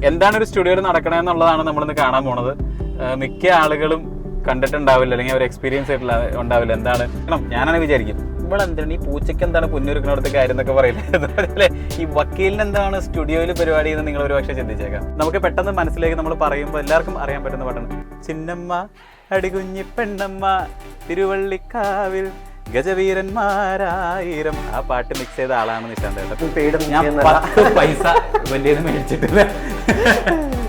എന്താണ് ഒരു സ്റ്റുഡിയോയിൽ നടക്കണമെന്നുള്ളതാണ് നമ്മളിന്ന് കാണാൻ പോണത്. മിക്ക ആളുകളും കണ്ടിട്ടുണ്ടാവില്ല, അല്ലെങ്കിൽ അവർ എക്സ്പീരിയൻസ് ആയിട്ടുള്ള ഉണ്ടാവില്ല. എന്താണ് ഞാനാണ് വിചാരിക്കും, എന്താണ് ഈ പൂച്ചയ്ക്ക് എന്താണ് പുന്നൊരുക്കണടുത്ത കാര്യം എന്നൊക്കെ പറയില്ലേ, അതുപോലെ ഈ വക്കീലിന് എന്താണ് സ്റ്റുഡിയോയിൽ പരിപാടി എന്ന് നിങ്ങൾ ഒരു പക്ഷേ ചിന്തിച്ചേക്കാം. നമുക്ക് പെട്ടെന്ന് മനസ്സിലേക്ക് നമ്മൾ പറയുമ്പോൾ എല്ലാവർക്കും അറിയാൻ പറ്റുന്ന പാട്ടാണ് ചിന്നമ്മ അടികുഞ്ഞി പെണ്ണമ്മ തിരുവള്ളിക്കാവിൽ ഗജവീരന്മാരായിരം. ആ പാട്ട് മിക്സ് ചെയ്ത ആളാണ് നിശാന്ത്. ഞാൻ 10 പൈസ വലിയത് മേടിച്ചിട്ടില്ല.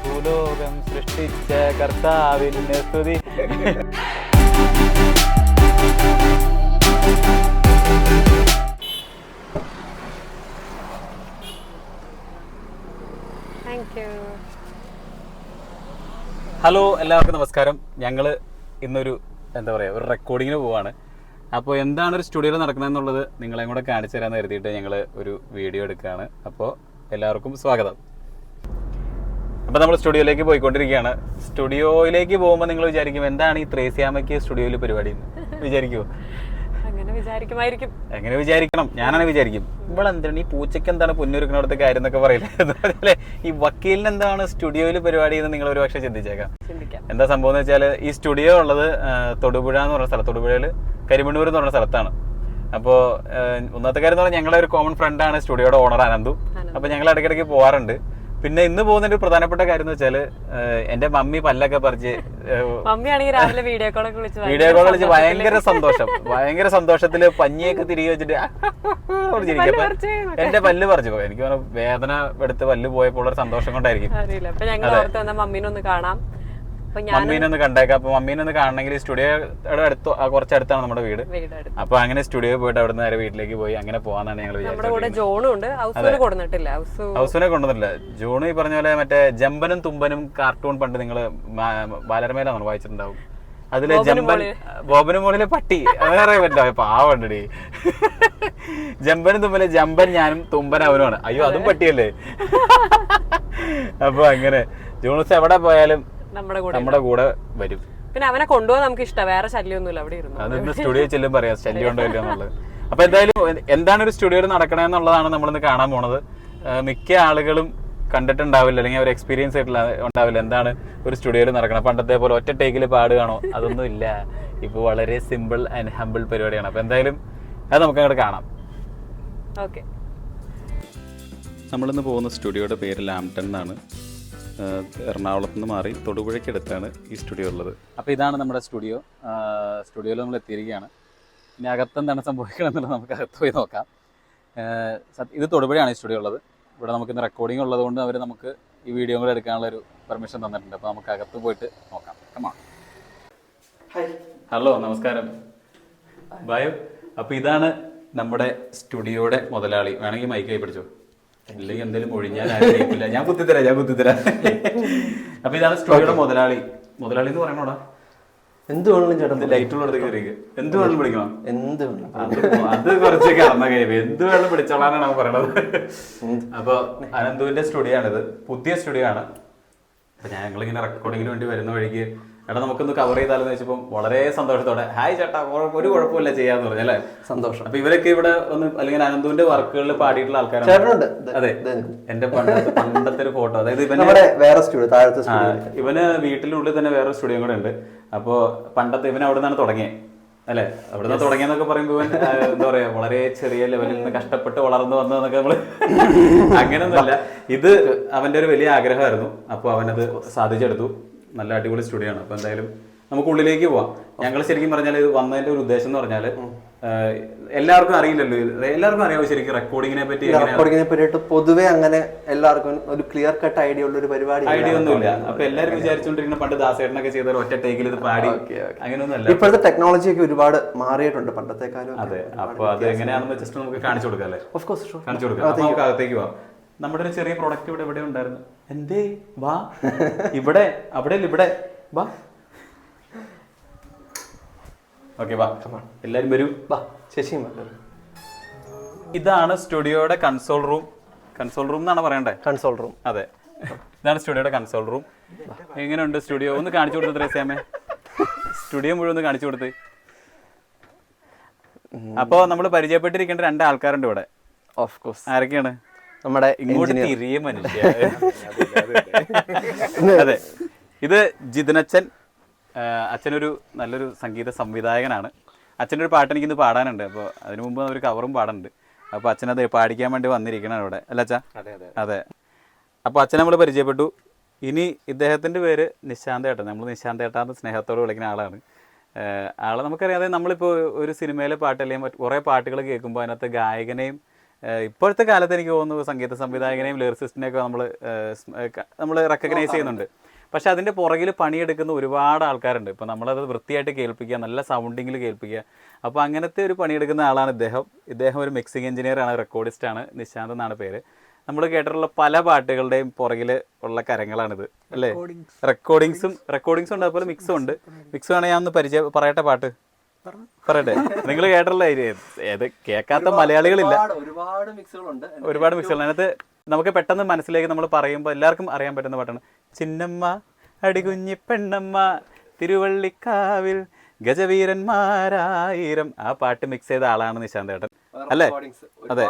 ഭൂലോകം സൃഷ്ടിച്ച കർത്താവിന്റെ സ്തുതി. ഹലോ, എല്ലാവർക്കും നമസ്കാരം. ഞങ്ങൾ ഇന്നൊരു ഒരു റെക്കോർഡിങ്ങിന് പോവാണ്. അപ്പോൾ എന്താണ് ഒരു സ്റ്റുഡിയോയിൽ നടക്കുന്നതെന്നുള്ളത് നിങ്ങളെയും കൂടെ കാണിച്ചു തരാമെന്ന് കരുതിയിട്ട് ഞങ്ങൾ ഒരു വീഡിയോ എടുക്കുകയാണ്. അപ്പോൾ എല്ലാവർക്കും സ്വാഗതം. അപ്പോൾ നമ്മൾ സ്റ്റുഡിയോയിലേക്ക് പോയിക്കൊണ്ടിരിക്കുകയാണ്. സ്റ്റുഡിയോയിലേക്ക് പോകുമ്പോൾ നിങ്ങൾ വിചാരിക്കും, എന്താണ് ഈ ത്രേസ്യാമയ്ക്ക് സ്റ്റുഡിയോയിൽ പരിപാടി എന്ന് വിചാരിക്കുമോ? എങ്ങനെ വിചാരിക്കണം, ഞാനാണ് വിചാരിക്കും, എന്താണ് ഈ പൂച്ചയ്ക്ക് എന്താണ് പുന്നൊരുക്കണടുത്ത കാര്യം എന്നൊക്കെ പറയില്ലേ, അതുപോലെ ഈ വക്കീലിന് എന്താണ് സ്റ്റുഡിയോയിൽ പരിപാടി എന്ന് നിങ്ങൾ ഒരു പക്ഷേ ചിന്തിച്ചേക്കാം. എന്താ സംഭവം എന്ന് വെച്ചാൽ, ഈ സ്റ്റുഡിയോ ഉള്ളത് തൊടുപുഴ എന്ന് പറഞ്ഞ സ്ഥലം, തൊടുപുഴയിൽ കരിമണ്ണൂർ എന്ന് പറഞ്ഞ സ്ഥലത്താണ്. അപ്പോൾ ഒന്നാമത്തെ കാര്യം എന്ന് പറഞ്ഞാൽ ഞങ്ങളുടെ ഒരു കോമൺ ഫ്രണ്ടാണ് സ്റ്റുഡിയോയുടെ ഓണർ അനന്തു. അപ്പോൾ ഞങ്ങൾ ഇടയ്ക്കിടയ്ക്ക് പോകാറുണ്ട്. പിന്നെ ഇന്ന് പോകുന്ന ഒരു പ്രധാനപ്പെട്ട കാര്യം എന്ന് വെച്ചാൽ, എന്റെ മമ്മി പല്ലൊക്കെ പറിച്ച് വീഡിയോ കോൾ വിളിച്ച് ഭയങ്കര സന്തോഷത്തില് പഞ്ഞിയൊക്കെ തിരികെ വെച്ചിട്ട് അപ്പൊ എന്റെ പല്ല് പറിച്ചു പോയി. എനിക്ക് വേദന എടുത്ത് പല്ല് പോയപ്പോൾ ഉള്ള സന്തോഷം കൊണ്ടായിരിക്കും. മമ്മീനൊന്ന് കണ്ടേക്കാം. അപ്പൊ മമ്മീനൊന്ന് കാണണമെങ്കിൽ സ്റ്റുഡിയോയുടെ അടുത്ത് കുറച്ചടുത്താണ് നമ്മുടെ വീട്. അപ്പൊ അങ്ങനെ സ്റ്റുഡിയോ പോയിട്ട് അവിടെ നിന്ന് നേരെ വീട്ടിലേക്ക് പോയി അങ്ങനെ പോകാന്നാണ് ഞങ്ങൾ വിചാരിച്ചത്. ഹൗസിനെ കൊണ്ടുവന്നില്ല. ജോണ് ഈ പറഞ്ഞ പോലെ മറ്റേ ജമ്പനും തുമ്പനും കാർട്ടൂൺ പണ്ട് നിങ്ങള് ബാലരമയിലാണോ വായിച്ചിട്ടുണ്ടാവും. അതില് ജമ്പൻ ബോബനും മോളിലെ പട്ടി വേറെ പറ്റാ പാവണ്ടടി. ജമ്പനും തുമ്പലെ ജമ്പൻ ഞാനും തുമ്പൻ അവനുമാണ്. അയ്യോ അതും പട്ടിയല്ലേ. അപ്പൊ അങ്ങനെ ജോൺസ് എവിടെ പോയാലും നമ്മുടെ കൂടെ വരും. പിന്നെ അവനെ കൊണ്ടുപോകാൻ നമുക്ക് ഇഷ്ടം, വേറെ ശല്യമൊന്നുമില്ല. അവിടെ ഇരുന്ന് സ്റ്റുഡിയോ ചെല്ലും പറയാം ശല്യം ഉണ്ടോ ഇല്ല എന്നുള്ളത്. അപ്പൊ എന്തായാലും എന്താണ് ഒരു സ്റ്റുഡിയോയിൽ നടക്കണമെന്നുള്ളതാണ് നമ്മളിന്ന് കാണാൻ പോണത്. മിക്ക ആളുകളും കണ്ടിട്ടുണ്ടാവില്ല, അല്ലെങ്കിൽ അവർ എക്സ്പീരിയൻസ് ആയിട്ടുള്ള ഉണ്ടാവില്ല. എന്താണ് ഒരു സ്റ്റുഡിയോയിൽ നടക്കണം. പണ്ടത്തെ പോലെ ഒറ്റ ടേക്കിൽ പാടുകയാണോ, അതൊന്നും ഇല്ല. ഇപ്പൊ വളരെ സിമ്പിൾ ആൻഡ് ഹമ്പിൾ പരിപാടിയാണ്. അപ്പൊ എന്തായാലും അത് നമുക്ക് അങ്ങോട്ട് കാണാം. ഓക്കെ. നമ്മളിന്ന് പോകുന്ന സ്റ്റുഡിയോയുടെ പേര് ലാംപ്ടൺ എന്നാണ്. എറണാകുളത്ത് നിന്ന് മാറി തൊടുപുഴയ്ക്കടുത്താണ് ഈ സ്റ്റുഡിയോ ഉള്ളത്. അപ്പോൾ ഇതാണ് നമ്മുടെ സ്റ്റുഡിയോ. സ്റ്റുഡിയോയിൽ നമ്മൾ എത്തിയിരിക്കുകയാണ്. ഇനി അകത്തെന്താണ് സംഭവിക്കണമെന്നുള്ളത് നമുക്ക് അകത്ത് പോയി നോക്കാം. ഇത് തൊടുപുഴയാണ് ഈ സ്റ്റുഡിയോ ഉള്ളത്. ഇവിടെ നമുക്കിന്ന് റെക്കോർഡിംഗ് ഉള്ളത് കൊണ്ട് അവർ നമുക്ക് ഈ വീഡിയോ കൂടെ എടുക്കാനുള്ളൊരു പെർമിഷൻ തന്നിട്ടുണ്ട്. അപ്പോൾ നമുക്ക് അകത്ത് പോയിട്ട് നോക്കാം. ഹലോ, നമസ്കാരം. ബൈ. അപ്പോൾ ഇതാണ് നമ്മുടെ സ്റ്റുഡിയോയുടെ മുതലാളി. വേണമെങ്കിൽ മൈക്കായി പിടിച്ചോ, ഇല്ലെങ്കിൽ എന്തെങ്കിലും ഒഴിഞ്ഞാൽ ആയിരിക്കില്ല. ഞാൻ കുത്തിത്തരാം. അപ്പൊ ഇതാണ് സ്റ്റുഡിയോയുടെ മുതലാളി എന്ന് പറയണോടാ. എന്ത് വേണമെങ്കിലും ചേട്ടൻ ലൈറ്റുള്ളത് കയറിക്ക് എന്ത് വേണം പിടിക്കണം, അത് കുറച്ച് കറന്ന കഴിയും. എന്ത് വേണം പിടിച്ചോളാനാണ് അവൻ പറയണത്. അപ്പൊ അനന്തുവിന്റെ സ്റ്റുഡിയോ ആണിത്. പുതിയ സ്റ്റുഡിയോ ആണ്. അപ്പൊ ഞങ്ങളിങ്ങനെ റെക്കോർഡിങ്ങിന് വേണ്ടി വരുന്ന വഴിക്ക് എടാ നമുക്കൊന്ന് കവർ ചെയ്താലെന്ന് വെച്ചപ്പോൾ വളരെ സന്തോഷത്തോടെ ഹായ് ചേട്ടാ ഒരു കുഴപ്പമില്ല ചെയ്യാന്ന് പറഞ്ഞു അല്ലേ. സന്തോഷം. അപ്പൊ ഇവരൊക്കെ ഇവിടെ ഒന്ന് അല്ലെങ്കിൽ അനന്തുവിന്റെ വർക്കുകളിൽ പാടിയിട്ടുള്ള ആൾക്കാരാണ്. അതെ, എന്റെ പണ്ടത്തെ ഒരു ഫോട്ടോ. അതായത് ഇവന് വീട്ടിനുള്ളിൽ തന്നെ വേറെ സ്റ്റുഡിയോ കൂടെ ഉണ്ട്. അപ്പൊ പണ്ടത്തെ ഇവൻ അവിടെ നിന്നാണ് തുടങ്ങിയത് അല്ലെ. അവിടെ നിന്ന് തുടങ്ങിയെന്നൊക്കെ പറയുമ്പോൾ ഇവൻ എന്താ പറയാ വളരെ ചെറിയ ലെവലിൽ നിന്ന് കഷ്ടപ്പെട്ട് വളർന്നു വന്നതെന്നൊക്കെ നമ്മള് അങ്ങനെയൊന്നുമല്ല. ഇത് അവന്റെ ഒരു വലിയ ആഗ്രഹമായിരുന്നു. അപ്പൊ അവനത് സാധിച്ചെടുത്തു. നല്ല അടിപൊളി സ്റ്റുഡിയോ ആണ്. അപ്പൊ എന്തായാലും നമുക്ക് ഉള്ളിലേക്ക് പോവാം. ഞങ്ങൾ ശരിക്കും പറഞ്ഞാൽ ഇത് വന്നതിന്റെ ഒരു ഉദ്ദേശം എന്ന് പറഞ്ഞാൽ, എല്ലാവർക്കും അറിയില്ലല്ലോ, എല്ലാവർക്കും അറിയാമോ ശരിക്കും റെക്കോർഡിങ്ങിനെ പറ്റി? പൊതുവെ അങ്ങനെ എല്ലാവർക്കും ഒരു ക്ലിയർ കട്ട് ഐഡിയ ഉള്ള ഒരു പരിപാടി ഐഡിയ ഒന്നുമില്ല. അപ്പൊ എല്ലാവരും വിചാരിച്ചോണ്ടിരിക്കുന്ന പണ്ട് ദാസേട്ടനൊക്കെ ചെയ്ത ഒറ്റ ടേക്കിൽ ഇത് പാടി അങ്ങനെയൊന്നുമല്ല. ഇപ്പോഴത്തെ ടെക്നോളജി ഒക്കെ ഒരുപാട് മാറിയിട്ടുണ്ട് പണ്ടത്തെ കാലം. അതെ. അപ്പൊ അത് എങ്ങനെയാണെന്ന് ജസ്റ്റ് നമുക്ക് കാണിച്ചു കൊടുക്കാം അല്ലേ? ഓഫ് കോഴ്സ് കാണിച്ചു കൊടുക്കാം. അപ്പൊ നമുക്ക് അകത്തേക്ക് പോവാം. നമ്മുടെ ഒരു ചെറിയ പ്രോഡക്റ്റ് ഇവിടെ എവിടെ ഉണ്ടായിരുന്നു. എന്തേ വാ, ഇവിടെ ഇവിടെ വാ. ഓക്കെ വാ, എല്ലാരും വരൂ. ശശി, ഇതാണ് സ്റ്റുഡിയോയുടെ കൺസോൾ റൂം എന്നാണ് പറയണ്ടേ? Console room. അതെ, ഇതാണ് സ്റ്റുഡിയോയുടെ കൺസോൾ റൂം. എങ്ങനെയുണ്ട് സ്റ്റുഡിയോ? ഒന്ന് കാണിച്ചു കൊടുത്തു ത്രേസ്യാമേ. സ്റ്റുഡിയോ മുഴുവൻ ഒന്ന് കാണിച്ചു കൊടുത്ത്. അപ്പോൾ നമ്മൾ പരിചയപ്പെട്ടിരിക്കേണ്ട 2 ആൾക്കാരുണ്ട് ഇവിടെ. Of course. ആരൊക്കെയാണ്? നമ്മുടെ ഇങ്ങോട്ട് തിരിയെ മനുഷ്യ. അതെ, ഇത് ജിതിനച്ഛൻ. അച്ഛനൊരു നല്ലൊരു സംഗീത സംവിധായകനാണ്. അച്ഛൻ്റെ ഒരു പാട്ട് എനിക്കിന്ന് പാടാനുണ്ട്. അപ്പോൾ അതിനു മുമ്പ് ഒരു കവറും പാടുന്നുണ്ട്. അപ്പോൾ അച്ഛനത് പാടിക്കാൻ വേണ്ടി വന്നിരിക്കണം ഇവിടെ, അല്ല അച്ഛാ? അതെ. അപ്പോൾ അച്ഛനെ നമ്മൾ പരിചയപ്പെട്ടു. ഇനി ഇദ്ദേഹത്തിൻ്റെ പേര് നിശാന്ത് ഏട്ടൻ. നമ്മൾ നിശാന്ത് ഏട്ടാന്ന് സ്നേഹത്തോട് വിളിക്കുന്ന ആളാണ്. ആളെ നമുക്കറിയാം. അതായത് നമ്മളിപ്പോൾ ഒരു സിനിമയിലെ പാട്ട് അല്ലെങ്കിൽ കുറേ പാട്ടുകൾ കേൾക്കുമ്പോൾ അതിനകത്ത് ഗായകനെയും ഇപ്പോഴത്തെ കാലത്ത് എനിക്ക് തോന്നുന്നു സംഗീത സംവിധായകനെയും ലിറിസിസ്റ്റിനെയൊക്കെ നമ്മൾ റെക്കഗ്നൈസ് ചെയ്യുന്നുണ്ട്. പക്ഷെ അതിൻ്റെ പുറകിൽ പണിയെടുക്കുന്ന ഒരുപാട് ആൾക്കാരുണ്ട്. ഇപ്പോൾ നമ്മളത് വൃത്തിയായിട്ട് കേൾപ്പിക്കുക, നല്ല സൗണ്ടിങ്ങിൽ കേൾപ്പിക്കുക. അപ്പോൾ അങ്ങനത്തെ ഒരു പണിയെടുക്കുന്ന ആളാണ് ഇദ്ദേഹം ഒരു മിക്സിംഗ് എഞ്ചിനീയറാണ്, റെക്കോർഡിസ്റ്റാണ്. നിശാന്ത് എന്നാണ് പേര്. നമ്മൾ കേട്ടിട്ടുള്ള പല പാട്ടുകളുടെയും പുറകിൽ ഉള്ള കരങ്ങളാണിത്, അല്ലേ? റെക്കോർഡിങ്സും ഉണ്ട്, അതുപോലെ മിക്സും ഉണ്ട്. മിക്സ് വേണമെങ്കിൽ ഞാൻ ഒന്ന് പറയട്ടെ, പാട്ട് പറയട്ടെ. നിങ്ങൾ കേട്ടിട്ടുള്ള ഏത് കേൾക്കാത്ത മലയാളികളില്ല. ഒരുപാട് മിക്സുകളുണ്ട് അതിനകത്ത്. നമുക്ക് പെട്ടെന്ന് മനസ്സിലേക്ക് നമ്മൾ പറയുമ്പോൾ എല്ലാവർക്കും അറിയാൻ പറ്റുന്ന പാട്ടാണ് ചിന്നമ്മ അടികുഞ്ഞി പെണ്ണമ്മ തിരുവള്ളിക്കാവിൽ ഗജവീരന്മാരായിരം. ആ പാട്ട് മിക്സ് ചെയ്ത ആളാണ് നിശാന്ത് ഏട്ടൻ, അല്ലേ? അതെ.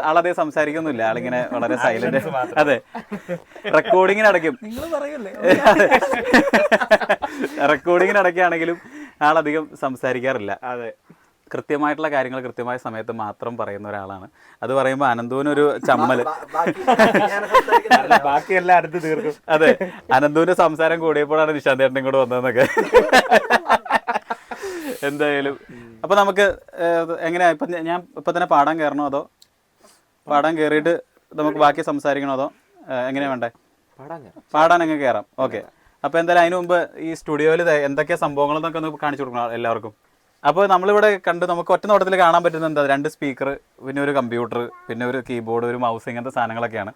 ആളതേ സംസാരിക്കൊന്നുമില്ല. ആളിങ്ങനെ വളരെ സൈലന്റ്. അതെ, റെക്കോർഡിങ്ങിനടക്കാണെങ്കിലും ആളധികം സംസാരിക്കാറില്ല. അതെ, കൃത്യമായിട്ടുള്ള കാര്യങ്ങൾ കൃത്യമായ സമയത്ത് മാത്രം പറയുന്ന ഒരാളാണ്. അത് പറയുമ്പോൾ അനന്തുവിനൊരു ചമ്മല്, ബാക്കിയെല്ലാം അടുത്ത് തീർക്കും. അതെ, അനന്തുവിന്റെ സംസാരം കൂടിയപ്പോഴാണ് നിശാന്ത് ഏട്ടൻ ഇങ്ങോട്ട് വന്നതെന്നൊക്കെ. എന്തായാലും അപ്പൊ നമുക്ക് എങ്ങനെയാ ഞാൻ ഇപ്പൊ തന്നെ പാടാൻ കയറണോ, അതോ പാടാൻ കയറിയിട്ട് നമുക്ക് ബാക്കി സംസാരിക്കണോ, അതോ എങ്ങനെയാ വേണ്ടേ? പാടാൻ അങ്ങ് കയറാം. ഓക്കെ. അപ്പൊ എന്തായാലും അതിനു മുമ്പ് ഈ സ്റ്റുഡിയോയിൽ എന്തൊക്കെയാ സംഭവങ്ങളെന്നൊക്കെ ഒന്ന് കാണിച്ചു കൊടുക്കണം എല്ലാവർക്കും. അപ്പോൾ നമ്മളിവിടെ കണ്ട് നമുക്ക് ഒറ്റ നോട്ടത്തിൽ കാണാൻ പറ്റുന്ന എന്താ, 2 സ്പീക്കർ, പിന്നെ ഒരു കമ്പ്യൂട്ടർ, പിന്നെ ഒരു കീബോർഡ്, ഒരു മൗസ്, ഇങ്ങനത്തെ സാധനങ്ങളൊക്കെയാണ്.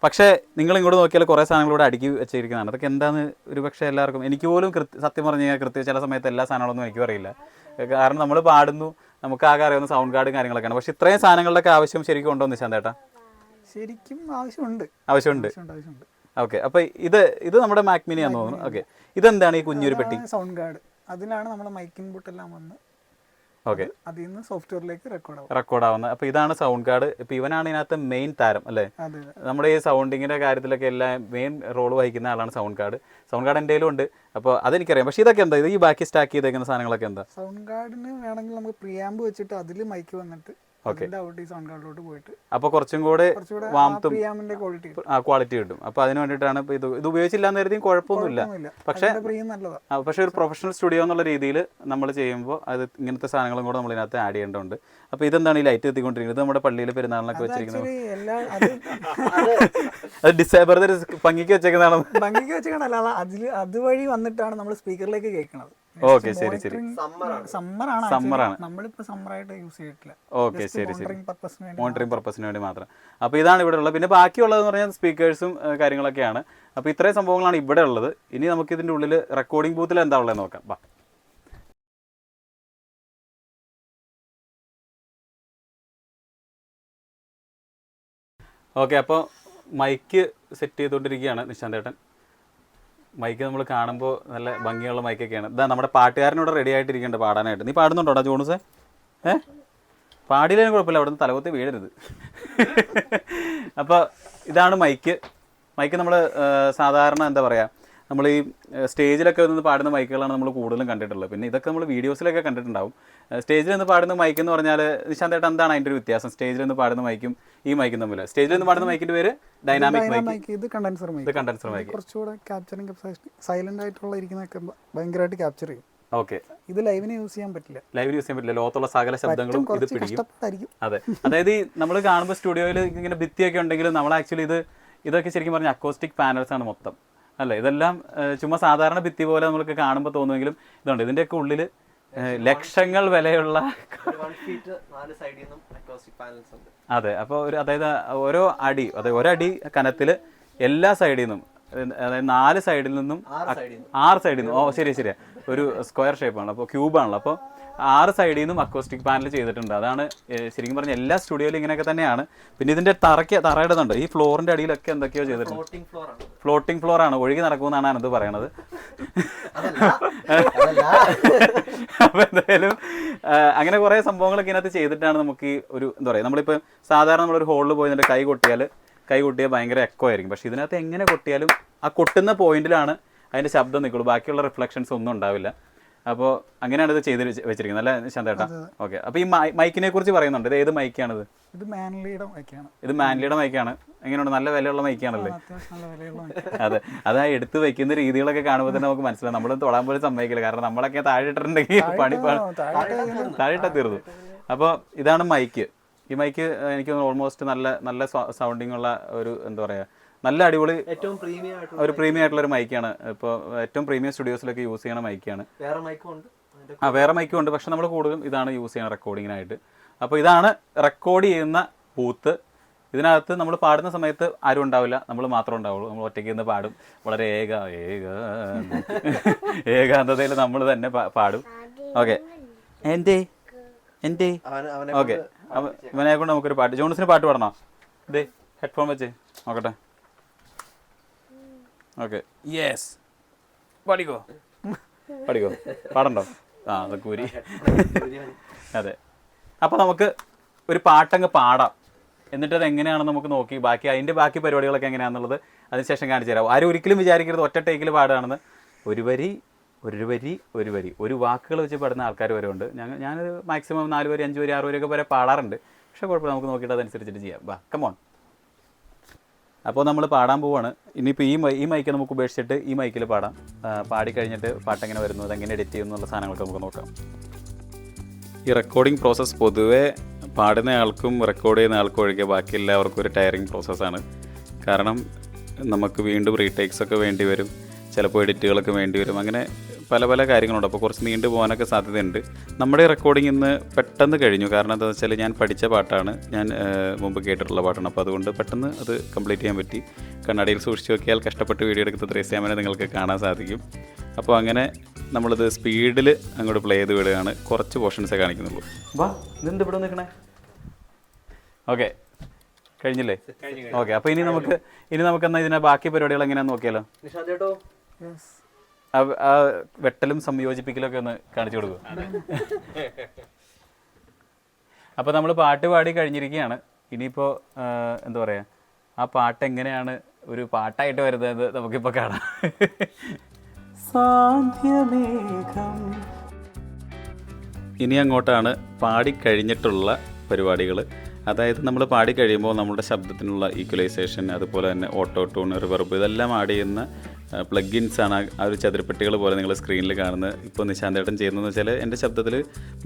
പക്ഷേ നിങ്ങൾ ഇങ്ങോട്ട് നോക്കിയാൽ കുറേ സാധനങ്ങൾ ഇവിടെ അടുക്കി വെച്ചിരിക്കുന്നതാണ്. അതൊക്കെ എന്താണെന്ന് ഒരു പക്ഷേ എല്ലാവർക്കും, എനിക്ക് പോലും സത്യം പറഞ്ഞു കഴിഞ്ഞാൽ ചില സമയത്ത് എല്ലാ സാധനങ്ങളൊന്നും എനിക്കും അറിയില്ല. കാരണം നമ്മൾ പാടുന്നു, നമുക്ക് ആകെ അറിയാവുന്ന സൗണ്ട് കാർഡും കാര്യങ്ങളൊക്കെയാണ്. പക്ഷേ ഇത്രയും സാധനങ്ങളുടെയൊക്കെ ആവശ്യം ശരിക്കും ഉണ്ടോ നിശാന്ത് ഏട്ടാ? ശരിക്കും ആവശ്യമുണ്ട്. ഓക്കെ. അപ്പോൾ ഇത് നമ്മുടെ മാക് മിനി ആണെന്ന് തോന്നുന്നു. ഓക്കെ, ഇതെന്താണ് ഈ കുഞ്ഞൊരു പെട്ടി? Sound card. അതിലാണ് നമ്മുടെ മൈക്ക് ഇൻപുട്ട് എല്ലാം വന്ന് ഓക്കെ അതിൽ നിന്ന് സോഫ്റ്റ്വെയറിലേക്ക് റെക്കോർഡ് ആവുന്നത്. അപ്പോൾ ഇതാണ് സൗണ്ട് കാർഡ്. ഇപ്പോൾ ഇവനാണ് ഇതിനകത്ത് മെയിൻ താരം, അല്ലേ? നമ്മുടെ ഈ സൗണ്ടിങ്ങിൻ്റെ കാര്യത്തിലൊക്കെ എല്ലാം മെയിൻ റോൾ വഹിക്കുന്ന ആളാണ് സൗണ്ട് കാർഡ്. സൗണ്ട് കാർഡ് എൻ്റെ ഉണ്ട്. അപ്പോൾ അതെനിക്കറിയാം. പക്ഷേ ഇതൊക്കെ എന്താ, ഇത് ഈ ബാക്കി സ്റ്റാക്ക് ചെയ്തേക്കുന്ന സാധനങ്ങളൊക്കെ എന്താ? സൗണ്ട് കാർഡിന് വേണമെങ്കിൽ നമുക്ക് പ്രിയാമ്പ് വെച്ചിട്ട് അതിൽ മൈക്ക് വന്നിട്ട് സൗണ്ട് കാർഡിലോട്ട് പോയിട്ട് അപ്പോൾ കുറച്ചും കൂടെ വാംത്തും ക്വാളിറ്റി കിട്ടും. അപ്പോൾ അതിന് വേണ്ടിയിട്ടാണ് ഇപ്പോൾ ഇത് ഉപയോഗിച്ചില്ല എന്ന് കരുതിയും കുഴപ്പമൊന്നുമില്ല. പക്ഷേ ഒരു പ്രൊഫഷണൽ സ്റ്റുഡിയോ എന്നുള്ള രീതിയിൽ നമ്മൾ ചെയ്യുമ്പോൾ അത് ഇങ്ങനത്തെ സാധനങ്ങളും കൂടെ നമ്മൾ ഇതിനകത്ത് ആഡ് ചെയ്യേണ്ടതുണ്ട്. അപ്പോൾ ഇതെന്താണ് ഈ ലൈറ്റ് എത്തിക്കൊണ്ടിരിക്കുന്നത്? ഇത് നമ്മുടെ പള്ളിയിൽ പെരുന്നാളിനൊക്കെ വെച്ചിരിക്കുന്നത്. അത് ഡിസൈബർ ഭംഗിക്ക് വെച്ചേക്കുന്നതാണ്. അതുവഴി വന്നിട്ടാണ് നമ്മൾ സ്പീക്കറിലേക്ക് കേൾക്കുന്നത്. ഓക്കെ, ശരി. സമ്മറാണ്. നമ്മളിപ്പോ സമ്മറായിട്ട് യൂസ് ചെയ്തിട്ടില്ല. ഓക്കെ, ശരി. മോണിറ്ററിംഗ് പർപ്പസിന് വേണ്ടി മാത്രം. അപ്പോൾ ഇതാണ് ഇവിടെ ഉള്ളത്. പിന്നെ ബാക്കിയുള്ളതെന്ന് പറഞ്ഞാൽ സ്പീക്കേഴ്സും കാര്യങ്ങളൊക്കെയാണ്. അപ്പോൾ ഇത്രയും സംഭവങ്ങളാണ് ഇവിടെ ഉള്ളത്. ഇനി നമുക്ക് ഇതിൻ്റെ ഉള്ളിൽ റെക്കോർഡിംഗ് ബൂത്തിൽ എന്താ ഉള്ളത് നോക്കാം. ബാ. ഓക്കെ, അപ്പോൾ മൈക്ക് സെറ്റ് ചെയ്തുകൊണ്ടിരിക്കുകയാണ് നിശാന്ത് ഏട്ടൻ. മൈക്ക് നമ്മൾ കാണുമ്പോൾ നല്ല ഭംഗിയുള്ള മൈക്കൊക്കെയാണ്. ഇതാ നമ്മുടെ പാട്ടുകാരനോട് റെഡി ആയിട്ടിരിക്കേണ്ടത് പാടാനായിട്ട്. നീ പാടുന്നുണ്ടോടാ ജോണൂസേ? പാടിയില്ലെങ്കിലും കുഴപ്പമില്ല, അവിടെ നിന്ന് തലകുത്തി വീഴരുത്. അപ്പോൾ ഇതാണ് മൈക്ക്. നമ്മൾ സാധാരണ എന്താ പറയുക, നമ്മൾ ഈ സ്റ്റേജിലൊക്കെ നിന്ന് പാടുന്ന മൈക്കുകളാണ് നമ്മൾ കൂടുതലും കണ്ടിട്ടുള്ളത്. പിന്നെ ഇതൊക്കെ നമ്മൾ വീഡിയോസിലൊക്കെ കണ്ടിട്ടുണ്ടാവും. സ്റ്റേജിൽ നിന്ന് പാടുന്ന മൈക്ക് എന്ന് പറഞ്ഞാൽ നിശാന്ത് ഏട്ടാ എന്താണ് അതിൻ്റെ ഒരു വ്യത്യാസം സ്റ്റേജിൽ നിന്ന് പാടുന്ന മൈക്കും ഈ മൈക്കും തമ്മിൽ? സ്റ്റേജിൽ നിന്ന് പാടുന്ന മൈക്കിന്റെ പേര് ഡൈനാമിക് മൈക്ക്, ഇത് കണ്ടൻസർ മൈക്ക്. കുറച്ചുകൂടെ ക്യാപ്ചറിംഗ് കപ്പാസിറ്റി, സൈലന്റ് ആയിട്ടുള്ള ഇരിക്കുന്നതൊക്കെ ഭയങ്കരമായിട്ട് ക്യാപ്ചർ ചെയ്യും. ഓക്കെ, ഇത് ലൈവിന് യൂസ് ചെയ്യാൻ പറ്റില്ല. ലോകത്തുള്ള സകല ശബ്ദങ്ങളും ഇത് പിടിക്കും. അതെ, അതായത് നമ്മൾ കാണുമ്പോൾ സ്റ്റുഡിയോയിൽ ഇങ്ങനെ ഭിത്തിയൊക്കെ ഉണ്ടെങ്കിലും നമ്മൾ ആക്ച്വലി ഇതൊക്കെ ശരിക്കും പറഞ്ഞാൽ അക്കോസ്റ്റിക് പാനൽസ് ആണ് മൊത്തം, അല്ലേ? ഇതെല്ലാം ചുമ്മാ സാധാരണ ഭിത്തി പോലെ നമ്മൾക്ക് കാണുമ്പോൾ തോന്നുമെങ്കിലും ഇതുണ്ട്. ഇതിൻ്റെയൊക്കെ ഉള്ളിൽ ലക്ഷങ്ങൾ വിലയുള്ള. അതെ, അപ്പോൾ അതായത് ഓരോ അടി, അതായത് ഒരടി കനത്തിൽ എല്ലാ സൈഡിൽ നിന്നും, അതായത് 4 സൈഡിൽ നിന്നും 6 സൈഡിൽ നിന്നും, ശരിയാ, ഒരു സ്ക്വയർ ഷേപ്പാണ്, അപ്പോൾ ക്യൂബാണല്ലോ. അപ്പോൾ 6 സൈഡിൽ നിന്നും അക്കോസ്റ്റിക് പാനൽ ചെയ്തിട്ടുണ്ട്. അതാണ് ശരിക്കും പറഞ്ഞാൽ എല്ലാ സ്റ്റുഡിയോയിലും ഇങ്ങനെയൊക്കെ തന്നെയാണ്. പിന്നെ ഇതിന്റെ തറയിടുന്നുണ്ട്. ഈ ഫ്ലോറിന്റെ അടിയിലൊക്കെ എന്തൊക്കെയോ ചെയ്തിട്ടുണ്ട്. ഫ്ലോട്ടിംഗ് ഫ്ലോർ ആണ്, ഒഴുകി നടക്കുമെന്നാണ് അനന്ത് പറയണത്. അപ്പൊ എന്തായാലും അങ്ങനെ കുറെ സംഭവങ്ങളൊക്കെ ഇതിനകത്ത് ചെയ്തിട്ടാണ് നമുക്ക് ഈ ഒരു എന്താ പറയുക, നമ്മളിപ്പോൾ സാധാരണ നമ്മളൊരു ഹോളിൽ പോയി കൈ കൊട്ടിയാൽ ഭയങ്കര എക്കോ ആയിരിക്കും. പക്ഷെ ഇതിനകത്ത് എങ്ങനെ കൊട്ടിയാലും ആ കൊട്ടുന്ന പോയിന്റിലാണ് അതിന്റെ ശബ്ദം നിൽക്കുള്ളൂ, ബാക്കിയുള്ള റിഫ്ലക്ഷൻസ് ഒന്നും ഉണ്ടാവില്ല. അപ്പോൾ അങ്ങനെയാണ് ഇത് ചെയ്ത് വെച്ചിരിക്കുന്നത് അല്ലേ ശാന്തേട്ടാ? ഓക്കെ. അപ്പോൾ ഈ മൈക്കിനെ കുറിച്ച് പറയുന്നുണ്ട്. ഇത് ഏത് മൈക്കാണിത്? ഇത് മാൻലിയുടെ മൈക്കാണ്. ഇത് മാൻലിയുടെ മൈക്കാണ്. എങ്ങനെയുണ്ട്? നല്ല വിലയുള്ള മൈക്കാണല്ലേ? അതെ, അത് ആ എടുത്ത് വെക്കുന്ന രീതികളൊക്കെ കാണുമ്പോൾ തന്നെ നമുക്ക് മനസ്സിലാവും. നമ്മൾ തൊടാൻ പോലും സമ്മതിക്കില്ല, കാരണം നമ്മളൊക്കെ താഴെ ഇട്ടിട്ടുണ്ടെങ്കിൽ താഴെ ഇട്ടാ തീർന്നു. അപ്പോൾ ഇതാണ് മൈക്ക്. ഈ മൈക്ക് എനിക്ക് ഓൾമോസ്റ്റ് നല്ല സൗണ്ടിങ് ഉള്ള ഒരു എന്താ പറയുക, നല്ല അടിപൊളി ഒരു പ്രീമിയം ആയിട്ടുള്ള ഒരു മൈക്കാണ്. ഇപ്പോൾ ഏറ്റവും പ്രീമിയം സ്റ്റുഡിയോസിലൊക്കെ യൂസ് ചെയ്യണ മൈക്കാണ്. വേറെ മൈക്കും ഉണ്ട്, പക്ഷെ നമ്മൾ കൂടുതലും ഇതാണ് യൂസ് ചെയ്യണം റെക്കോർഡിങ്ങിനായിട്ട്. അപ്പോൾ ഇതാണ് റെക്കോർഡ് ചെയ്യുന്ന ബൂത്ത്. ഇതിനകത്ത് നമ്മൾ പാടുന്ന സമയത്ത് ആരും ഉണ്ടാവില്ല, നമ്മൾ മാത്രമേ ഉണ്ടാവുള്ളൂ. നമ്മൾ ഒറ്റയ്ക്ക് നിന്ന് പാടും. വളരെ ഏകാന്തതയിൽ നമ്മൾ തന്നെ പാടും. ഓക്കെ. ഓക്കെ, ഇവനെ കൊണ്ട് നമുക്കൊരു പാട്ട്, ജോൺസിന് പാട്ട് പാടണോ? ഇതേ ഹെഡ്ഫോൺ വെച്ച് നോക്കട്ടെ. ഓക്കെ, യെസ്, പാടിക്കോ പാടണ്ടോ? അതൊക്കെ ഊരി. അതെ, അപ്പോൾ നമുക്ക് ഒരു പാട്ടങ്ങ് പാടാം. എന്നിട്ട് അത് എങ്ങനെയാണെന്ന് നമുക്ക് നോക്കി അതിൻ്റെ ബാക്കി പരിപാടികളൊക്കെ എങ്ങനെയാണെന്നുള്ളത് അതിനുശേഷം കാണിച്ചു തരാം. ആരും ഒരിക്കലും വിചാരിക്കരുത് ഒറ്റ ടേക്കിൽ പാടുകയാണെന്ന്. ഒരു വാക്കുകൾ വെച്ച് പാടുന്ന ആൾക്കാർ വരെ ഉണ്ട്. ഞാനൊരു മാക്സിമം 4 വരി 5 വരി 6 വരെയൊക്കെ വരെ പാടാറുണ്ട്. പക്ഷേ കുഴപ്പമില്ല, നമുക്ക് നോക്കിയിട്ട് അതനുസരിച്ചിട്ട് ചെയ്യാം. കമോൺ. അപ്പോൾ നമ്മൾ പാടാൻ പോവാണ്. ഇനിയിപ്പോൾ ഈ മൈക്ക് നമുക്ക് ഉപേക്ഷിച്ചിട്ട് ഈ മൈക്കിൽ പാടാം. പാടിക്കഴിഞ്ഞിട്ട് പാട്ടെങ്ങനെ വരുന്നു, അതെങ്ങനെ എഡിറ്റ് ചെയ്യുന്നുള്ള സാധനങ്ങളൊക്കെ നമുക്ക് നോക്കാം. ഈ റെക്കോർഡിംഗ് പ്രോസസ്സ് പൊതുവേ പാടുന്ന ആൾക്കും റെക്കോർഡ് ചെയ്യുന്ന ആൾക്കും ഒഴികെ ബാക്കി എല്ലാവർക്കും ഒരു ടയറിങ് പ്രോസസ്സാണ്. കാരണം നമുക്ക് വീണ്ടും റീടേക്സ് ഒക്കെ വേണ്ടി വരും, ചിലപ്പോൾ എഡിറ്റുകളൊക്കെ വേണ്ടി വരും. അങ്ങനെ പല കാര്യങ്ങളുണ്ട്. അപ്പോൾ കുറച്ച് നീണ്ടു പോകാനൊക്കെ സാധ്യതയുണ്ട്. നമ്മുടെ റെക്കോർഡിംഗ് ഇന്ന് പെട്ടെന്ന് കഴിഞ്ഞു. കാരണം എന്താണെന്ന് വെച്ചാൽ ഞാൻ പഠിച്ച പാട്ടാണ്, ഞാൻ മുമ്പ് കേട്ടിട്ടുള്ള പാട്ടാണ്. അപ്പോൾ അതുകൊണ്ട് പെട്ടെന്ന് അത് കംപ്ലീറ്റ് ചെയ്യാൻ പറ്റി. കണ്ണാടിയിൽ സൂക്ഷിച്ച് നോക്കിയാൽ കഷ്ടപ്പെട്ട് വീഡിയോ എടുക്കുന്ന ത്രേസ്യാമനെ നിങ്ങൾക്ക് കാണാൻ സാധിക്കും. അപ്പോൾ അങ്ങനെ നമ്മളിത് സ്പീഡിൽ അങ്ങോട്ട് പ്ലേ ചെയ്ത് വിടുകയാണ്. കുറച്ച് പോർഷൻസേ കാണിക്കുന്നുള്ളൂ. ഇതെന്ത് ഇവിടെ നിൽക്കണേ? ഓക്കെ, കഴിഞ്ഞില്ലേ? ഓക്കെ, അപ്പോൾ ഇനി നമുക്ക് എന്നാൽ ഇതിനെ ബാക്കി പരിപാടികൾ എങ്ങനെയാണെന്ന് നോക്കിയാലോ? ആ വെട്ടലും സംയോജിപ്പിക്കലൊക്കെ ഒന്ന് കാണിച്ചു കൊടുക്കും. അപ്പോൾ നമ്മൾ പാട്ട് പാടി കഴിഞ്ഞിരിക്കുകയാണ്. ഇനിയിപ്പോൾ എന്താ പറയുക, ആ പാട്ട് എങ്ങനെയാണ് ഒരു പാട്ടായിട്ട് വരുന്നത് നമുക്കിപ്പോൾ കാണാം. ഇനി അങ്ങോട്ടാണ് പാടിക്കഴിഞ്ഞിട്ടുള്ള പരിപാടികൾ. അതായത് നമ്മൾ പാടിക്കഴിയുമ്പോൾ നമ്മുടെ ശബ്ദത്തിനുള്ള ഈക്വലൈസേഷൻ, അതുപോലെ തന്നെ ഓട്ടോ ട്യൂൺ, റിവർബ്, ഇതെല്ലാം ആഡ് ചെയ്യുന്ന പ്ലഗിൻസ് ആണ് ആ ഒരു ചതുരപ്പെട്ടികൾ പോലെ നിങ്ങൾ സ്ക്രീനിൽ കാണുന്നത്. ഇപ്പോൾ നിശാന്തേട്ടൻ ചെയ്യുന്നതെന്ന് വെച്ചാൽ എൻ്റെ ശബ്ദത്തിൽ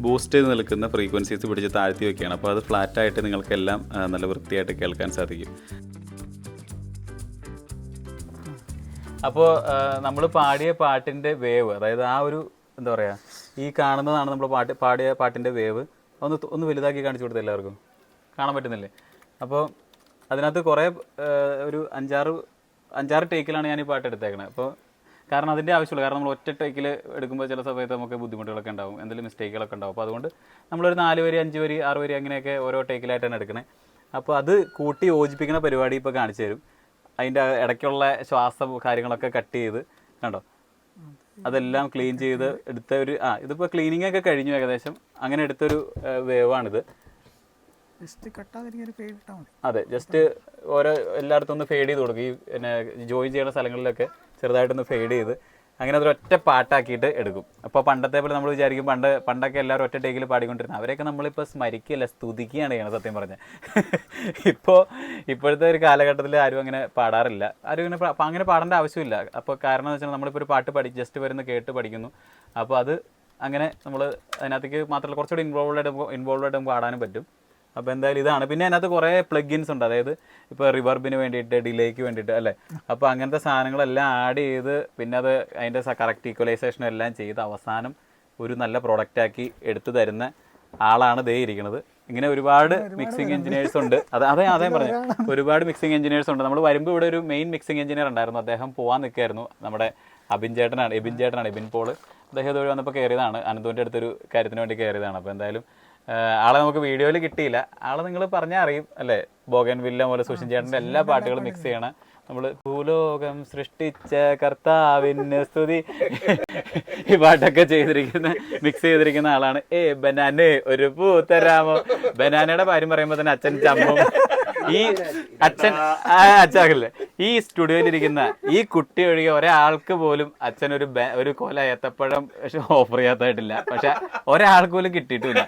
ബൂസ്റ്റ് ചെയ്ത് നിൽക്കുന്ന ഫ്രീക്വൻസീസ് പിടിച്ച് താഴ്ത്തി വയ്ക്കുകയാണ്. അപ്പോൾ അത് ഫ്ലാറ്റായിട്ട് നിങ്ങൾക്കെല്ലാം നല്ല വൃത്തിയായിട്ട് കേൾക്കാൻ സാധിക്കും. അപ്പോൾ നമ്മൾ പാടിയ പാട്ടിൻ്റെ വേവ്, അതായത് ആ ഒരു എന്താ പറയുക, ഈ കാണുന്നതാണ് നമ്മൾ പാടിയ പാട്ടിൻ്റെ വേവ്. ഒന്ന് വലുതാക്കി കാണിച്ചു കൊടുത്ത എല്ലാവർക്കും കാണാൻ പറ്റുന്നില്ലേ? അപ്പോൾ അതിനകത്ത് കുറേ ഒരു അഞ്ചാറ് ടേക്കിലാണ് ഞാൻ ഈ പാട്ട് എടുത്തേക്കണത്. അപ്പോൾ കാരണം അതിൻ്റെ ആവശ്യമുള്ളൂ. കാരണം നമ്മൾ ഒറ്റ ടേക്കിൽ എടുക്കുമ്പോൾ ചില സമയത്ത് നമുക്ക് ബുദ്ധിമുട്ടുകളൊക്കെ ഉണ്ടാവും, എന്തെങ്കിലും മിസ്റ്റേക്കുകളൊക്കെ ഉണ്ടാവും. അപ്പോൾ അതുകൊണ്ട് നമ്മളൊരു 4 വരി 5 വരി 6 വരി അങ്ങനെയൊക്കെ ഓരോ ടേക്കിലായിട്ടാണ് എടുക്കണേ. അപ്പോൾ അത് കൂട്ടി യോജിപ്പിക്കുന്ന പരിപാടി ഇപ്പോൾ കാണിച്ചു തരും. അതിൻ്റെ ഇടയ്ക്കുള്ള ശ്വാസം കാര്യങ്ങളൊക്കെ കട്ട് ചെയ്ത് കണ്ടോ, അതെല്ലാം ക്ലീൻ ചെയ്ത് എടുത്ത ഒരു ഇതിപ്പോൾ ക്ലീനിങ് ഒക്കെ കഴിഞ്ഞു ഏകദേശം. അങ്ങനെ എടുത്തൊരു വേവാണിത്. അതെ, ജസ്റ്റ് എല്ലായിടത്തും ഒന്ന് ഫെയ്ഡ് ചെയ്ത് കൊടുക്കും. ഈ പിന്നെ ജോയിൻ ചെയ്യുന്ന സ്ഥലങ്ങളിലൊക്കെ ചെറുതായിട്ടൊന്ന് ഫെയ്ഡ് ചെയ്ത് അങ്ങനെ അതൊരൊറ്റ പാട്ടാക്കിയിട്ട് എടുക്കും. അപ്പോൾ പണ്ടത്തെ പോലെ നമ്മൾ വിചാരിക്കും പണ്ടൊക്കെ എല്ലാവരും ഒറ്റ ടേക്കിൽ പാടിക്കൊണ്ടിരുന്നത്. അവരെയൊക്കെ നമ്മളിപ്പോൾ സ്മരിക്കുകയല്ല, സ്തുതിക്കുകയാണ് ചെയ്യണത് സത്യം പറഞ്ഞാൽ. ഇപ്പോഴത്തെ ഒരു കാലഘട്ടത്തിൽ ആരും അങ്ങനെ പാടാറില്ല. ആരും അങ്ങനെ പാടേണ്ട ആവശ്യമില്ല. അപ്പോൾ കാരണം എന്ന് വെച്ചാൽ നമ്മളിപ്പോൾ ഒരു പാട്ട് ജസ്റ്റ് വരുന്ന കേട്ട് പഠിക്കുന്നു. അപ്പോൾ അത് അങ്ങനെ നമ്മൾ അതിനകത്തേക്ക് മാത്രമല്ല കുറച്ചുകൂടി ഇൻവോൾവ് ആയിട്ട് പാടാനും പറ്റും. അപ്പോൾ എന്തായാലും ഇതാണ്. പിന്നെ അതിനകത്ത് കുറേ പ്ലഗിൻസ് ഉണ്ട്. അതായത് ഇപ്പോൾ റിവർബിന് വേണ്ടിയിട്ട്, ഡിലേക്ക് വേണ്ടിയിട്ട് അല്ലേ. അപ്പോൾ അങ്ങനത്തെ സാധനങ്ങളെല്ലാം ആഡ് ചെയ്ത് പിന്നെ അത് അതിൻ്റെ കറക്റ്റ് ഈക്വലൈസേഷനും എല്ലാം ചെയ്ത് അവസാനം ഒരു നല്ല പ്രോഡക്റ്റാക്കി എടുത്തു തരുന്ന ആളാണ് ദേ ഇരിക്കുന്നത്. ഇങ്ങനെ ഒരുപാട് മിക്സിംഗ് എഞ്ചിനീയേഴ്സ് ഉണ്ട്. അതേ പറഞ്ഞു, ഒരുപാട് മിക്സിംഗ് എഞ്ചിനീയേഴ്സ് ഉണ്ട്. നമ്മൾ വരുമ്പോൾ ഇവിടെ ഒരു മെയിൻ മിക്സിംഗ് എഞ്ചിനീയർ ഉണ്ടായിരുന്നു. അദ്ദേഹം പോകാൻ നിൽക്കുകയായിരുന്നു. നമ്മുടെ എബിൻ ചേട്ടനാണ്, എബിൻ പോൾ. അദ്ദേഹം ഇതുവഴി വന്നപ്പോൾ കയറിയതാണ്, അനന്തുവിൻ്റെ അടുത്തൊരു കാര്യത്തിന് വേണ്ടി കയറിയതാണ്. അപ്പോൾ എന്തായാലും ആളെ നമുക്ക് വീഡിയോയിൽ കിട്ടിയില്ല. ആളെ നിങ്ങൾ പറഞ്ഞാൽ അറിയും അല്ലേ, ബോഗൻ വില്ല പോലെ സുഷിൻ ചേട്ടൻ്റെ എല്ലാ പാട്ടുകളും മിക്സ് ചെയ്യണം. നമ്മൾ ഭൂലോകം സൃഷ്ടിച്ച കർത്താവിന് സ്തുതി ഈ പാട്ടൊക്കെ മിക്സ് ചെയ്തിരിക്കുന്ന ആളാണ്. ബനാനെ ഒരു പൂ തരാമോ. ബനാനയുടെ കാര്യം പറയുമ്പോൾ തന്നെ അച്ഛൻ ചമ്മം. ഈ അച്ഛാകില്ലേ, ഈ സ്റ്റുഡിയോയിലിരിക്കുന്ന ഈ കുട്ടി ഒഴികെ ഒരാൾക്ക് പോലും അച്ഛൻ ഒരു കൊല ഏത്തപ്പഴം ഓഫർ ചെയ്യാത്തായിട്ടില്ല. പക്ഷെ ഒരാൾക്ക് പോലും കിട്ടിയിട്ടില്ല.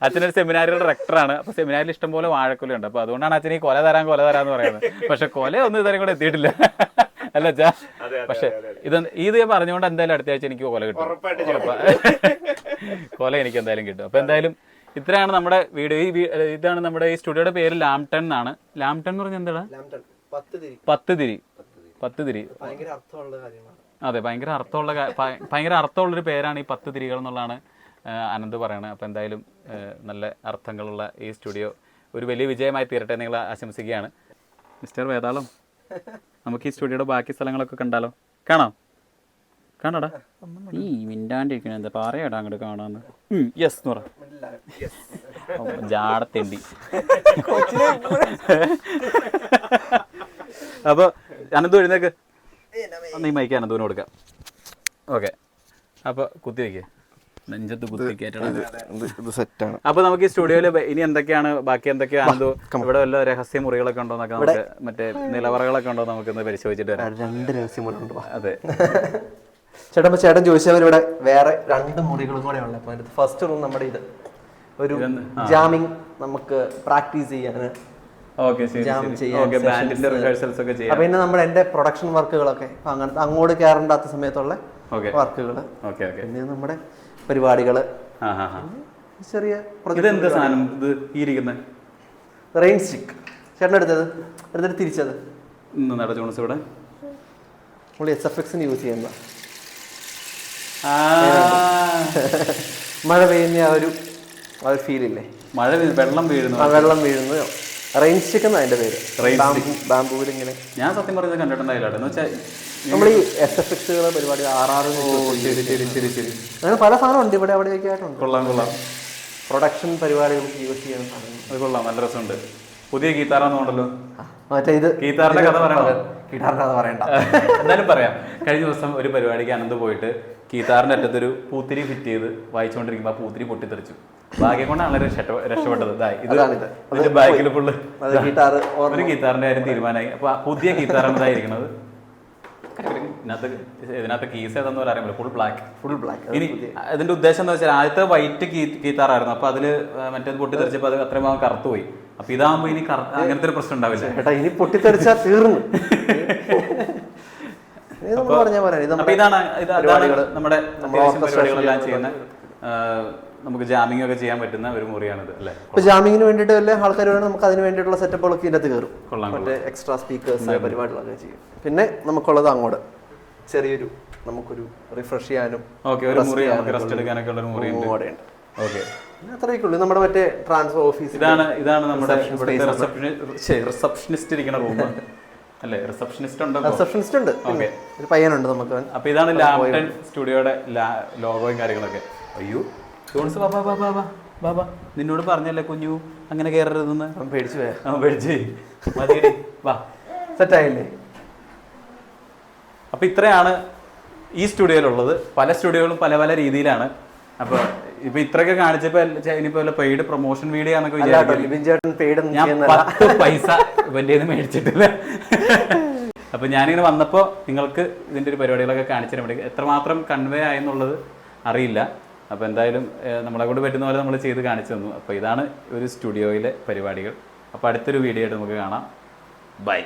അച്ഛനൊരു സെമിനാരിയുടെ ഡയറക്ടറാണ്. അപ്പൊ സെമിനാരിൽ ഇഷ്ടംപോലെ വാഴക്കൊലയുണ്ട്. അപ്പൊ അതുകൊണ്ടാണ് അച്ഛൻ ഈ കൊല തരാന്ന് പറയുന്നത്. പക്ഷെ കൊല ഒന്നും ഇതുവരെ കൂടെ എത്തിയിട്ടില്ല അല്ല അച്ഛാ. പക്ഷെ ഇത് ഞാൻ പറഞ്ഞുകൊണ്ട് എന്തായാലും അടുത്ത ആഴ്ച എനിക്ക് കൊല കിട്ടും. കൊല എനിക്ക് എന്തായാലും കിട്ടും. അപ്പൊ എന്തായാലും ഇത്രയാണ് നമ്മുടെ വീഡിയോ. ഇതാണ് നമ്മുടെ ഈ സ്റ്റുഡിയോയുടെ പേര് ലാംടൺ എന്നാണ്. ലാംടൺ എന്ന് പറഞ്ഞാൽ എന്താണ്? 10 തിരി. അതെ, ഭയങ്കര അർത്ഥമുള്ളൊരു പേരാണ് ഈ 10 തിരികൾ എന്നുള്ളതാണ് അനന്ത് പറയണത്. അപ്പോൾ എന്തായാലും നല്ല അർത്ഥങ്ങളുള്ള ഈ സ്റ്റുഡിയോ ഒരു വലിയ വിജയമായി തീരട്ടെ നിങ്ങൾ ആശംസിക്കുകയാണ്. മിസ്റ്റർ വേതാളം, നമുക്ക് ഈ സ്റ്റുഡിയോയുടെ ബാക്കി സ്ഥലങ്ങളൊക്കെ കണ്ടാലോ? കാണാടാ. ഈ മിണ്ടാണ്ടിരിക്കണ എന്താ പറയാടാ അങ്ങോട്ട് കാണാന്ന്. യെസ് എന്ന് പറ. ജാടത്തേണ്ടി. അപ്പോൾ അനന്തു എഴുന്നേക്ക്. നീ മൈക്ക് അനന്തുവിന് കൊടുക്കാം. ഓക്കെ, അപ്പോൾ കുത്തി വയ്ക്കുക, നെഞ്ചത്ത് കുത്തി കയറ്റണം. അപ്പൊ നമുക്ക് ഈ സ്റ്റുഡിയോയില് ഇനി എന്തൊക്കെയാണ് ബാക്കി എന്തൊക്കെയാണ് ഇവിടെ വല്ല രഹസ്യ മുറികളൊക്കെ ഉണ്ടോ എന്നൊക്കെ നമുക്ക് മറ്റേ നിലവറകളൊക്കെ ഉണ്ടോ നമുക്കൊന്ന് പരിശോധിച്ചിട്ട് വരാം. 2 രഹസ്യമുറികളുണ്ട്. അതെ ചേട്ടൻ ചോദിച്ചവർ ഇവിടെ വേറെ 2 മുറികളും കൂടെ ഉണ്ട്. അപ്പൊ ഫസ്റ്റ് റൂം നമ്മുടെ ഇത് ഒരു ജാമിങ് നമുക്ക് പ്രാക്ടീസ് ചെയ്യാന്, പിന്നെ നമ്മുടെ എന്റെ പ്രൊഡക്ഷൻ വർക്കുകളൊക്കെ അങ്ങനത്തെ അങ്ങോട്ട് കയറണ്ടാത്ത സമയത്തുള്ള വർക്കുകള്, പിന്നെ നമ്മുടെ പരിപാടികള്, ചെറിയ റെയിൻ സ്റ്റിക്ക് ചേട്ടൻ എടുത്തിട്ട് തിരിച്ചത് നമ്മൾ SFX യൂസ് ചെയ്യുന്ന മഴ പെയ്യുന്ന ആ ഒരു ഫീൽ ഇല്ലേ, വെള്ളം വീഴുന്നു. റെയിൻ സ്റ്റിക്ക് എന്നാ അതിന്റെ പേര്. ബാംബൂവിൽ ഇങ്ങനെ ഞാൻ സത്യം പറഞ്ഞത് കണ്ടിട്ടുണ്ടായില്ല. നമ്മൾ ഈ SFX പരിപാടി അങ്ങനെ പല സാധനം ഉണ്ട് ഇവിടെ അവിടെയൊക്കെ ആയിട്ടുണ്ട്. കൊള്ളാം. പ്രൊഡക്ഷൻ പരിപാടികൾക്ക് യൂസ് ചെയ്യുന്ന അത് കൊള്ളാം, നല്ല രസമുണ്ട്. പുതിയ ഗീത്താറാന്നുണ്ടല്ലോ. മറ്റേ ഇത് ഗീത്താറിന്റെ കഥ പറയണ്ട എന്നാലും പറയാം. കഴിഞ്ഞ ദിവസം ഒരു പരിപാടിക്ക് അനന്ത് പോയിട്ട് ഗീത്താറിന്റെ അറ്റത്തൊരു പൂത്തിരി ഫിറ്റ് ചെയ്ത് വായിച്ചുകൊണ്ടിരിക്കുമ്പോൾ ആ പൂത്തിരി പൊട്ടിത്തെറിച്ചു. ഭാഗ്യം കൊണ്ടാണ് രക്ഷപ്പെട്ടത്. ഇതിന്റെ ബാക്കിൽ ഫുള്ള് ഒരു ഗീത്താറിന്റെ കാര്യം തീരുമാനമായി. അപ്പൊ പുതിയ ഗീത്താറാണ് ഇതായിരിക്കുന്നത്. ഇതിനകത്ത് കീസ് ഏതെന്ന് പറയാൻ ഫുൾ ബ്ലാക്ക്. ഇനി ഇതിന്റെ ഉദ്ദേശം എന്ന് വെച്ചാൽ ആദ്യത്തെ വൈറ്റ് ഗീത്താറായിരുന്നു. അപ്പൊ അതില് മറ്റേത് പൊട്ടിത്തെറിച്ചപ്പോ അത് അത്രയും ഭാഗം കറുത്തുപോയി. അപ്പൊ ഇതാകുമ്പോ ഇനി അങ്ങനത്തെ ഒരു പ്രശ്നം ഉണ്ടാവില്ല. ഇനി പൊട്ടിത്തെറിച്ചാ തീർന്നു. അപ്പൊ ഇതാണ് നമ്മുടെ പരിപാടികളെല്ലാം ചെയ്യുന്ന, നമുക്ക് ജാമിംഗ് ഒക്കെ ചെയ്യാൻ പറ്റുന്ന ഒരു മുറിയാണിത് അല്ലേ. ഇപ്പൊ ജാമിങ്ങിന് വേണ്ടിയിട്ട് വല്ല ആൾക്കാർ വേണം, നമുക്ക് അതിന് വേണ്ടിയിട്ടുള്ള സെറ്റപ്പുകളൊക്കെ ഇതിനകത്ത് കയറും. മറ്റേ എക്സ്ട്രാ സ്പീക്കേഴ്സ് പരിപാടികളൊക്കെ ചെയ്യും. പിന്നെ നമുക്കുള്ളത് അങ്ങോട്ട് ചെറിയൊരു നമുക്കൊരു റിഫ്രഷ് ചെയ്യാനും റെസ്റ്റ് എടുക്കാനൊക്കെ ഉള്ള ഒരു മുറി ഉണ്ട്. അത്രയൊക്കെ ഉള്ളൂ. നമ്മുടെ മറ്റേ ട്രാൻസ്ഫർ ഓഫീസ് ഇതാണ് നമ്മുടെ റിസപ്ഷനിസ്റ്റ് ഇരിക്കുന്ന റൂം അല്ലേ. റിസപ്ഷനിസ്റ്റ് ഉണ്ട്. ഒരു പയ്യനുണ്ട് നമുക്ക്. അപ്പൊ ഇതാണ് ലാംടൺ സ്റ്റുഡിയോയുടെ ലോഗോയും കാര്യങ്ങളൊക്കെ. അയ്യോ ജോൺസ് ബാബാ നിന്നോട് പറഞ്ഞല്ലേ കുഞ്ഞു അങ്ങനെ കയറരുതെന്ന്. പേടിച്ചു മതിയടി വാ, സെറ്റായില്ലേ. അപ്പൊ ഇത്രയാണ് ഈ സ്റ്റുഡിയോയിലുള്ളത്. പല സ്റ്റുഡിയോകളും പല രീതിയിലാണ്. അപ്പൊ ഇപ്പൊ ഇത്രയൊക്കെ കാണിച്ചപ്പോ ഇനിയിപ്പോ പെയ്ഡ് പ്രൊമോഷൻ വീഡിയോ ആണെന്നൊക്കെ വിചാരിക്കും. ഞാൻ 10 പൈസ ഇവന്റെ മേടിച്ചിട്ടില്ല. അപ്പൊ ഞാനിങ്ങനെ വന്നപ്പോ നിങ്ങൾക്ക് ഇതിന്റെ ഒരു പരിപാടികളൊക്കെ കാണിച്ചു തരാൻ വേണ്ടി എത്രമാത്രം കൺവേ ആയെന്നുള്ളത് അറിയില്ല. അപ്പോൾ എന്തായാലും നമ്മളെ കൊണ്ട് പറ്റുന്ന പോലെ നമ്മൾ ചെയ്ത് കാണിച്ചു തന്നു. അപ്പോൾ ഇതാണ് ഒരു സ്റ്റുഡിയോയിലെ പരിപാടികൾ. അപ്പോൾ അടുത്തൊരു വീഡിയോ ആയിട്ട് നമുക്ക് കാണാം. ബൈ.